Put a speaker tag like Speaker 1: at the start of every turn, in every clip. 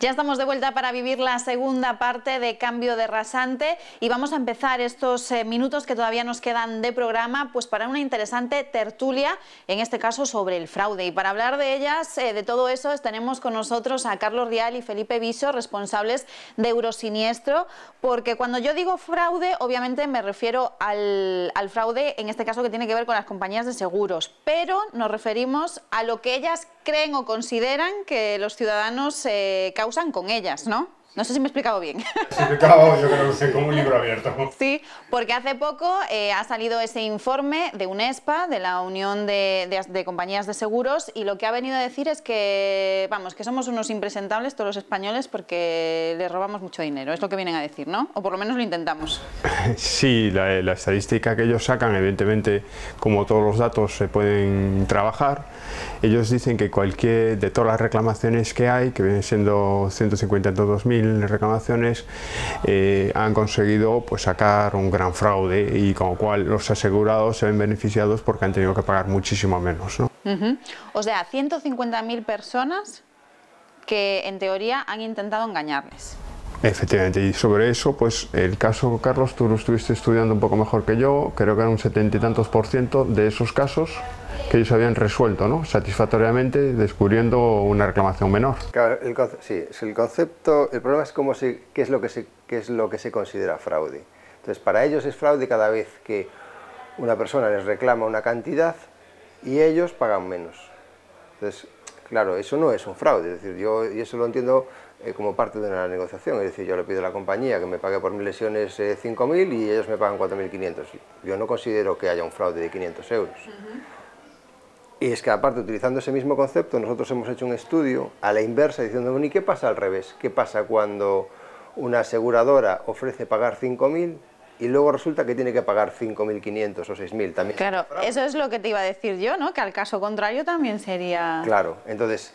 Speaker 1: Ya estamos de vuelta para vivir la segunda parte de Cambio de Rasante y vamos a empezar estos minutos que todavía nos quedan de programa pues para una interesante tertulia, en este caso sobre el fraude. Y para hablar de ellas, de todo eso, tenemos con nosotros a Carlos Rial y Felipe Viso, responsables de Eurosiniestro, porque cuando yo digo fraude, obviamente me refiero al fraude, en este caso que tiene que ver con las compañías de seguros, pero nos referimos a lo que ellas creen o consideran que los ciudadanos causan con ellas, ¿no? No sé si me he explicado bien.
Speaker 2: Explicado, yo creo que como un libro abierto.
Speaker 1: Sí, porque hace poco ha salido ese informe de UNESPA, de la Unión de Compañías de Seguros, y lo que ha venido a decir es que, vamos, que somos unos impresentables todos los españoles porque les robamos mucho dinero. Es lo que vienen a decir, ¿no? O por lo menos lo intentamos.
Speaker 2: Sí, la estadística que ellos sacan, evidentemente, como todos los datos se pueden trabajar, ellos dicen que cualquier, de todas las reclamaciones que hay, que vienen siendo 152.000 reclamaciones, han conseguido pues sacar un gran fraude y con lo cual los asegurados se ven beneficiados porque han tenido que pagar muchísimo menos, ¿no?
Speaker 1: O sea, 150.000 personas que en teoría han intentado engañarles.
Speaker 2: Efectivamente, y sobre eso, pues el caso, Carlos, tú lo estuviste estudiando un poco mejor que yo, creo que era un 70 y tantos % de esos casos que ellos habían resuelto, ¿no?, satisfactoriamente, descubriendo una reclamación menor.
Speaker 3: Claro, sí, es el concepto, el problema es qué es lo que se considera fraude. Entonces, para ellos es fraude cada vez que una persona les reclama una cantidad y ellos pagan menos. Entonces, claro, eso no es un fraude, es decir, yo y eso lo entiendo como parte de una negociación, es decir, yo le pido a la compañía que me pague por 1000 lesiones 5.000 y ellos me pagan 4.500. Yo no considero que haya un fraude de 500 euros. Y es que aparte, utilizando ese mismo concepto, nosotros hemos hecho un estudio a la inversa diciendo, bueno, ¿y qué pasa al revés? ¿Qué pasa cuando una aseguradora ofrece pagar 5.000 y luego resulta que tiene que pagar 5.500 o 6.000? También.
Speaker 1: Claro, eso es lo que te iba a decir yo, ¿no? Que al caso contrario también sería...
Speaker 3: Claro, entonces,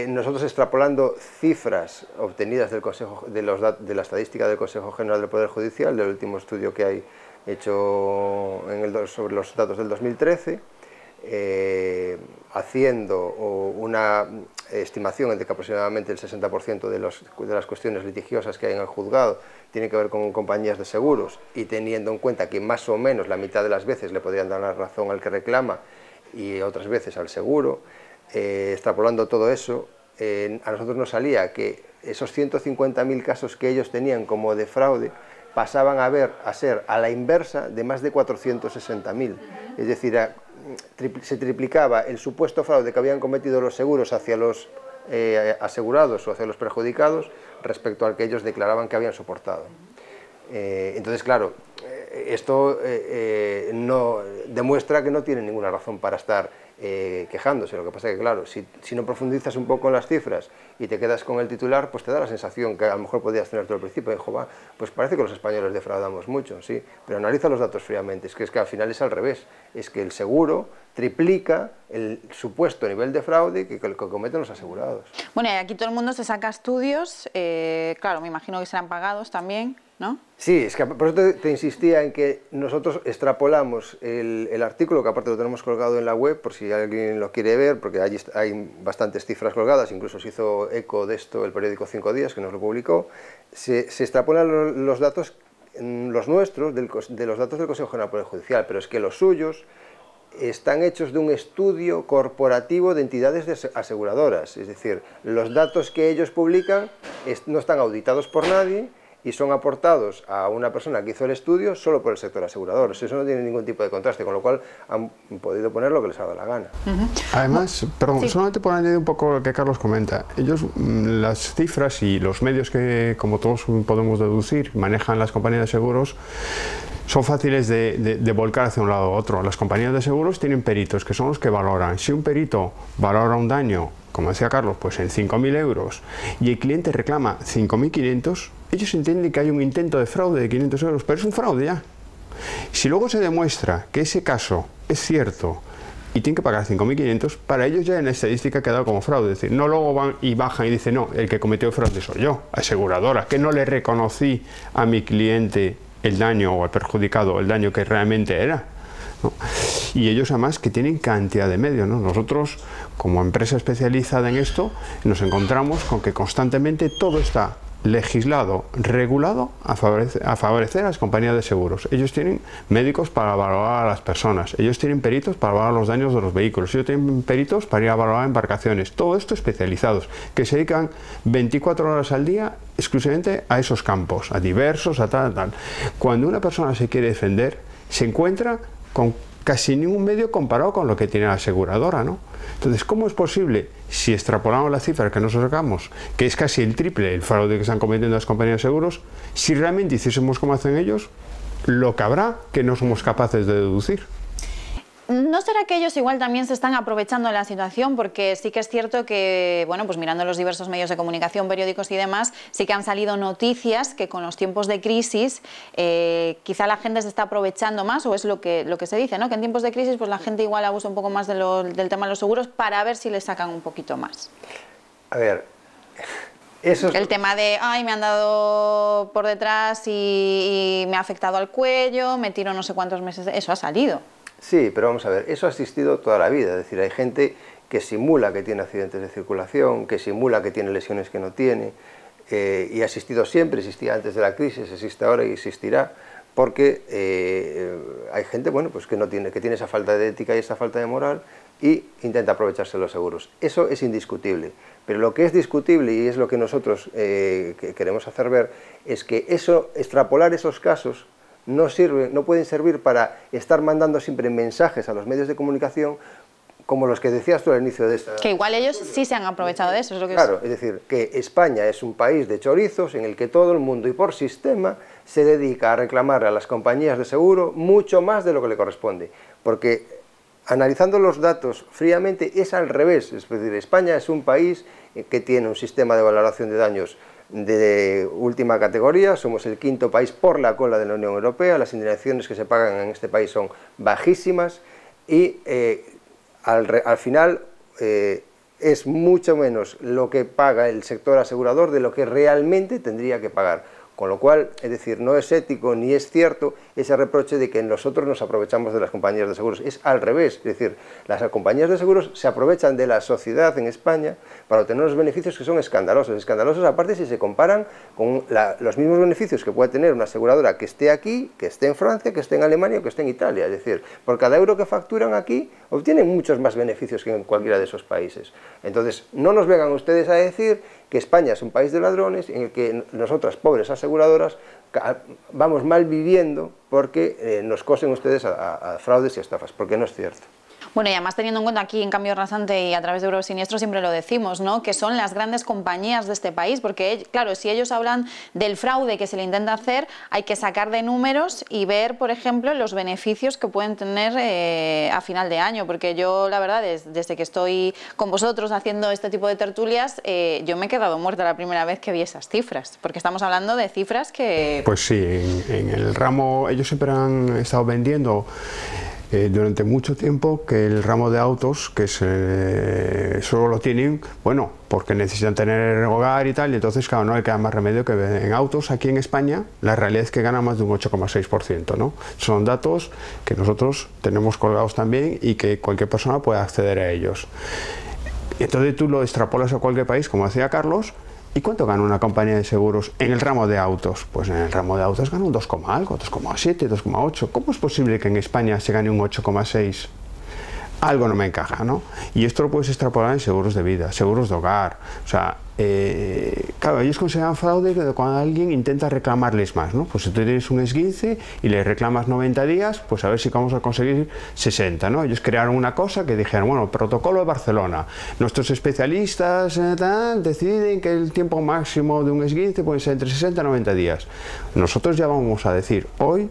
Speaker 3: nosotros extrapolando cifras obtenidas del Consejo, de la estadística del Consejo General del Poder Judicial, del último estudio que hay hecho sobre los datos del 2013, haciendo una estimación de que aproximadamente el 60% de las cuestiones litigiosas que hay en el juzgado tiene que ver con compañías de seguros, y teniendo en cuenta que más o menos la mitad de las veces le podrían dar la razón al que reclama y otras veces al seguro, extrapolando todo eso, a nosotros nos salía que esos 150.000 casos que ellos tenían como de fraude pasaban a ser a la inversa de más de 460.000, es decir, se triplicaba el supuesto fraude que habían cometido los seguros hacia los asegurados o hacia los perjudicados respecto al que ellos declaraban que habían soportado. Entonces, claro, esto no demuestra que no tienen ninguna razón para estar quejándose. Lo que pasa es que, claro, si no profundizas un poco en las cifras y te quedas con el titular, pues te da la sensación que a lo mejor podías tener tú al principio, de, "Jova, pues parece que los españoles defraudamos mucho", sí, pero analiza los datos fríamente, es que al final es al revés, es que el seguro triplica el supuesto nivel de fraude que cometen los asegurados.
Speaker 1: Bueno, y aquí todo el mundo se saca estudios, claro, me imagino que serán pagados también, ¿no?
Speaker 3: Sí, es que por eso te insistía en que nosotros extrapolamos el artículo, que aparte lo tenemos colgado en la web, por si alguien lo quiere ver, porque allí hay bastantes cifras colgadas, incluso se hizo eco de esto el periódico 5 Días, que nos lo publicó. Se extrapolan los datos, los nuestros, de los datos del Consejo General del Poder Judicial, pero es que los suyos están hechos de un estudio corporativo de entidades aseguradoras, es decir, los datos que ellos publican no están auditados por nadie y son aportados a una persona que hizo el estudio solo por el sector asegurador. Eso no tiene ningún tipo de contraste, con lo cual han podido poner lo que les ha dado la gana.
Speaker 2: Además, perdón,
Speaker 1: sí,
Speaker 2: solamente por añadir un poco lo que Carlos comenta, ellos, las cifras y los medios que, como todos podemos deducir, manejan las compañías de seguros, son fáciles de volcar hacia un lado u otro. Las compañías de seguros tienen peritos, que son los que valoran. Si un perito valora un daño, como decía Carlos, pues en 5.000 euros, y el cliente reclama 5.500, ellos entienden que hay un intento de fraude de 500 euros, pero es un fraude ya. Si luego se demuestra que ese caso es cierto y tienen que pagar 5.500, para ellos ya en la estadística ha quedado como fraude. Es decir, no luego van y bajan y dicen, no, el que cometió fraude soy yo, aseguradora, que no le reconocí a mi cliente el daño o al perjudicado el daño que realmente era, ¿no? Y ellos además que tienen cantidad de medios, ¿no? Nosotros, como empresa especializada en esto, nos encontramos con que constantemente todo está legislado, regulado a favorecer a las compañías de seguros. Ellos tienen médicos para valorar a las personas, ellos tienen peritos para valorar los daños de los vehículos, ellos tienen peritos para ir a valorar embarcaciones, todo esto especializados, que se dedican 24 horas al día exclusivamente a esos campos, a diversos, a tal. Cuando una persona se quiere defender, se encuentra con casi ningún medio comparado con lo que tiene la aseguradora, ¿no? Entonces, ¿cómo es posible, si extrapolamos la cifra que nos sacamos, que es casi el triple el fraude que están cometiendo las compañías de seguros, si realmente hiciésemos como hacen ellos, lo que habrá que no somos capaces de deducir?
Speaker 1: ¿No será que ellos igual también se están aprovechando de la situación? Porque sí que es cierto que, bueno, pues mirando los diversos medios de comunicación, periódicos y demás, sí que han salido noticias que con los tiempos de crisis quizá la gente se está aprovechando más, o es lo que se dice, ¿no? Que en tiempos de crisis pues la gente igual abusa un poco más del tema de los seguros para ver si le sacan un poquito más.
Speaker 3: A ver, eso es...
Speaker 1: El tema de, ay, me han dado por detrás y me ha afectado al cuello, me tiro no sé cuántos meses, eso ha salido.
Speaker 3: Sí, pero vamos a ver, eso ha existido toda la vida, es decir, hay gente que simula que tiene accidentes de circulación, que simula que tiene lesiones que no tiene, y ha existido siempre, existía antes de la crisis, existe ahora y existirá, porque hay gente, bueno, pues que tiene esa falta de ética y esa falta de moral y intenta aprovecharse de los seguros. Eso es indiscutible, pero lo que es discutible y es lo que nosotros queremos hacer ver es que extrapolar esos casos no pueden servir para estar mandando siempre mensajes a los medios de comunicación como los que decías tú al inicio de esta...
Speaker 1: Que igual ellos sí se han aprovechado de eso. Es lo que
Speaker 3: claro, es decir, que España es un país de chorizos en el que todo el mundo y por sistema se dedica a reclamar a las compañías de seguro mucho más de lo que le corresponde, porque analizando los datos fríamente es al revés, es decir, España es un país que tiene un sistema de valoración de daños de última categoría, somos el quinto país por la cola de la Unión Europea, las indemnizaciones que se pagan en este país son bajísimas y al final es mucho menos lo que paga el sector asegurador de lo que realmente tendría que pagar. Con lo cual, es decir, no es ético ni es cierto ese reproche de que nosotros nos aprovechamos de las compañías de seguros. Es al revés, es decir, las compañías de seguros se aprovechan de la sociedad en España para obtener unos beneficios que son escandalosos. Escandalosos aparte si se comparan con los mismos beneficios que puede tener una aseguradora que esté aquí, que esté en Francia, que esté en Alemania o que esté en Italia. Es decir, por cada euro que facturan aquí, obtienen muchos más beneficios que en cualquiera de esos países. Entonces, no nos vengan ustedes a decir que España es un país de ladrones en el que nosotras, pobres aseguradoras, vamos mal viviendo porque nos cosen ustedes a fraudes y a estafas, porque no es cierto.
Speaker 1: Bueno, y además teniendo en cuenta aquí en Cambio Rasante y a través de Eurosiniestro siempre lo decimos, ¿no? Que son las grandes compañías de este país, porque claro, si ellos hablan del fraude que se le intenta hacer, hay que sacar de números y ver, por ejemplo, los beneficios que pueden tener a final de año, porque yo la verdad desde que estoy con vosotros haciendo este tipo de tertulias, yo me he quedado muerta la primera vez que vi esas cifras, porque estamos hablando de cifras que...
Speaker 2: Pues sí, en el ramo ellos siempre han estado vendiendo durante mucho tiempo que el ramo de autos, que solo lo tienen, bueno, porque necesitan tener hogar y tal, y entonces claro, no le queda más remedio que en autos aquí en España, la realidad es que gana más de un 8,6%, ¿no? Son datos que nosotros tenemos colgados también y que cualquier persona puede acceder a ellos. Y entonces tú lo extrapolas a cualquier país, como decía Carlos. ¿Y cuánto gana una compañía de seguros en el ramo de autos? Pues en el ramo de autos gana un 2, algo, 2,7, 2,8. ¿Cómo es posible que en España se gane un 8,6? Algo no me encaja, ¿no? Y esto lo puedes extrapolar en seguros de vida, seguros de hogar. O sea, claro, ellos consideran fraude cuando alguien intenta reclamarles más, ¿no? Pues si tú tienes un esguince y le reclamas 90 días, pues a ver si vamos a conseguir 60, ¿no? Ellos crearon una cosa que dijeron, bueno, protocolo de Barcelona. Nuestros especialistas deciden que el tiempo máximo de un esguince puede ser entre 60 y 90 días. Nosotros ya vamos a decir hoy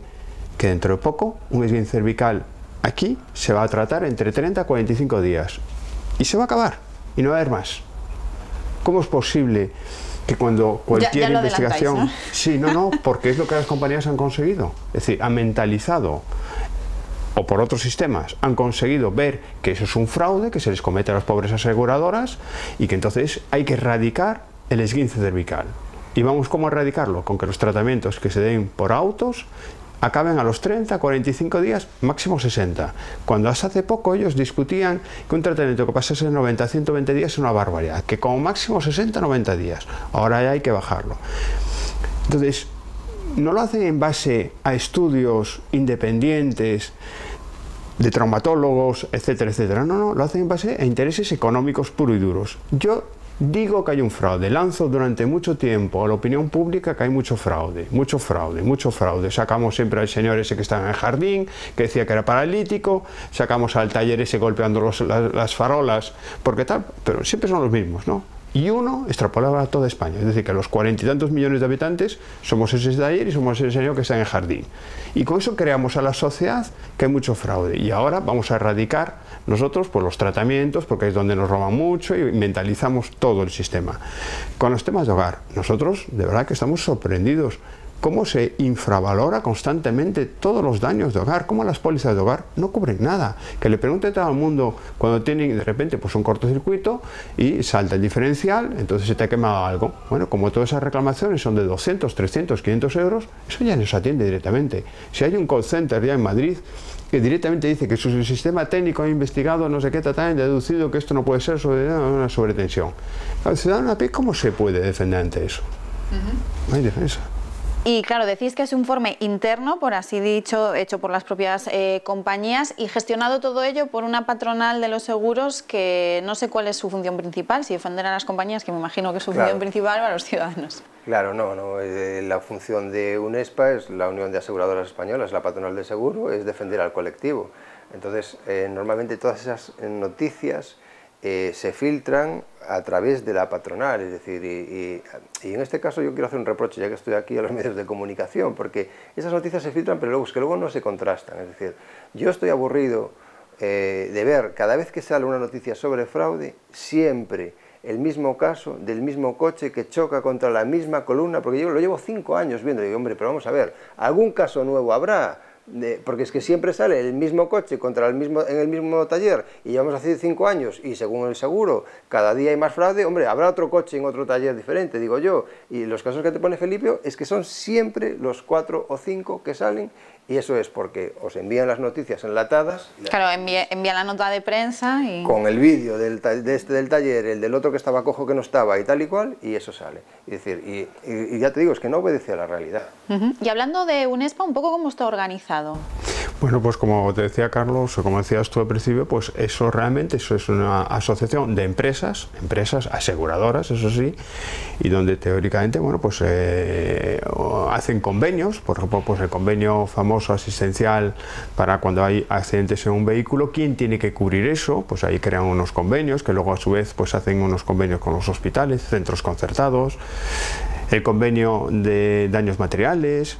Speaker 2: que dentro de poco un esguince cervical aquí se va a tratar entre 30 a 45 días y se va a acabar y no va a haber más. ¿Cómo es posible que cuando cualquier investigación... ¿no? Sí, no, porque es lo que las compañías han conseguido. Es decir, han mentalizado, o por otros sistemas, han conseguido ver que eso es un fraude, que se les comete a las pobres aseguradoras y que entonces hay que erradicar el esguince cervical. ¿Y vamos cómo erradicarlo? Con que los tratamientos que se den por autos acaben a los 30, 45 días, máximo 60. Cuando hasta hace poco ellos discutían que un tratamiento que pasase de 90 a 120 días es una barbaridad, que como máximo 60, 90 días. Ahora ya hay que bajarlo. Entonces, no lo hacen en base a estudios independientes de traumatólogos, etcétera, etcétera. No, lo hacen en base a intereses económicos puros y duros. Yo digo que hay un fraude, lanzo durante mucho tiempo a la opinión pública que hay mucho fraude, mucho fraude, mucho fraude. Sacamos siempre al señor ese que estaba en el jardín, que decía que era paralítico, sacamos al taller ese golpeando las farolas, porque tal, pero siempre son los mismos, ¿no? Y uno extrapolaba a toda España, es decir, que a los 40 y tantos millones de habitantes somos ese taller y somos ese señor que está en el jardín. Y con eso creamos a la sociedad que hay mucho fraude. Y ahora vamos a erradicar nosotros pues, los tratamientos, porque es donde nos roban mucho y mentalizamos todo el sistema. Con los temas de hogar, nosotros de verdad que estamos sorprendidos. Cómo se infravalora constantemente todos los daños de hogar, cómo las pólizas de hogar no cubren nada. Que le pregunte a todo el mundo cuando tienen de repente pues un cortocircuito y salta el diferencial, entonces se te ha quemado algo. Bueno, como todas esas reclamaciones son de 200, 300, 500 euros, eso ya nos atiende directamente. Si hay un call center ya en Madrid que directamente dice que su sistema técnico ha investigado no sé qué, ha deducido que esto no puede ser sobre una sobretensión. El ciudadano a pie, ¿cómo se puede defender ante eso? No hay defensa.
Speaker 1: Y claro, decís que es un informe interno, por así dicho, hecho por las propias compañías y gestionado todo ello por una patronal de los seguros que no sé cuál es su función principal, si defender a las compañías, que me imagino que es su función principal, o a los ciudadanos.
Speaker 3: Claro, no, la función de UNESPA es la Unión de Aseguradoras Españolas, la patronal de seguro, es defender al colectivo. Entonces, normalmente todas esas noticias se filtran a través de la patronal, es decir, y en este caso yo quiero hacer un reproche, ya que estoy aquí, a los medios de comunicación, porque esas noticias se filtran, pero luego no se contrastan. Es decir, yo estoy aburrido de ver cada vez que sale una noticia sobre fraude, siempre el mismo caso del mismo coche que choca contra la misma columna, porque yo lo llevo 5 años viendo, y digo, hombre, pero vamos a ver, ¿algún caso nuevo habrá? Porque es que siempre sale el mismo coche contra en el mismo taller y llevamos hace 5 años y según el seguro cada día hay más fraude, hombre, habrá otro coche en otro taller diferente, digo yo, y los casos que te pone Felipe es que son siempre los 4 o 5 que salen, y eso es porque os envían las noticias enlatadas.
Speaker 1: Claro, envía la nota de prensa y...
Speaker 3: con el vídeo del taller, el del otro que estaba cojo que no estaba y tal y cual, y eso sale. Es decir, y ya te digo, es que no obedece a la realidad.
Speaker 1: Y hablando de UNESPA, un poco cómo está organizado.
Speaker 2: Bueno, pues como te decía Carlos, o como decías tú al principio, pues eso es una asociación de empresas aseguradoras, eso sí, y donde teóricamente, bueno, pues hacen convenios, por ejemplo, pues el convenio famoso asistencial para cuando hay accidentes en un vehículo, ¿quién tiene que cubrir eso? Pues ahí crean unos convenios, que luego a su vez pues hacen unos convenios con los hospitales, centros concertados, el convenio de daños materiales,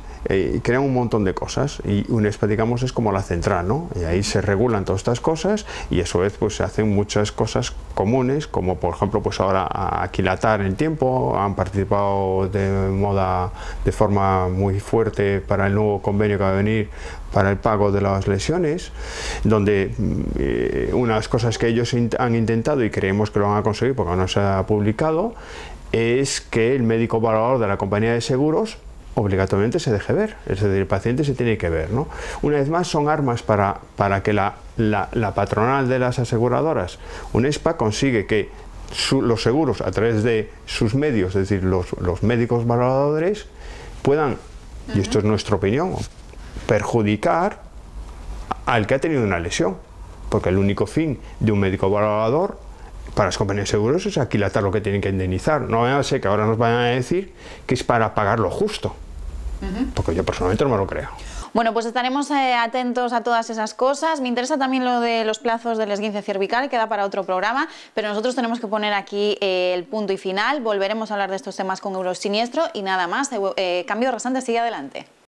Speaker 2: crean un montón de cosas, y UNESPA, digamos, es como la central, ¿no? Y ahí se regulan todas estas cosas y a su vez pues se hacen muchas cosas comunes, como por ejemplo pues ahora aquilatar el tiempo, han participado de forma muy fuerte para el nuevo convenio que va a venir para el pago de las lesiones, donde unas cosas que ellos han intentado y creemos que lo van a conseguir porque no se ha publicado, es que el médico evaluador de la compañía de seguros obligatoriamente se deje ver, es decir, el paciente se tiene que ver, ¿no? Una vez más son armas para que la patronal de las aseguradoras, UNESPA, consigue que los seguros a través de sus medios, es decir, los médicos evaluadores, puedan, y esto es nuestra opinión, perjudicar al que ha tenido una lesión, porque el único fin de un médico evaluador para las compañías de seguros es aquilatar lo que tienen que indemnizar. No vaya a ser que ahora nos vayan a decir que es para pagar lo justo, porque yo personalmente no me lo creo.
Speaker 1: Bueno, pues estaremos atentos a todas esas cosas. Me interesa también lo de los plazos del esguince cervical, queda para otro programa, pero nosotros tenemos que poner aquí el punto y final. Volveremos a hablar de estos temas con Eurosiniestro y nada más. Cambio Rasante sigue adelante.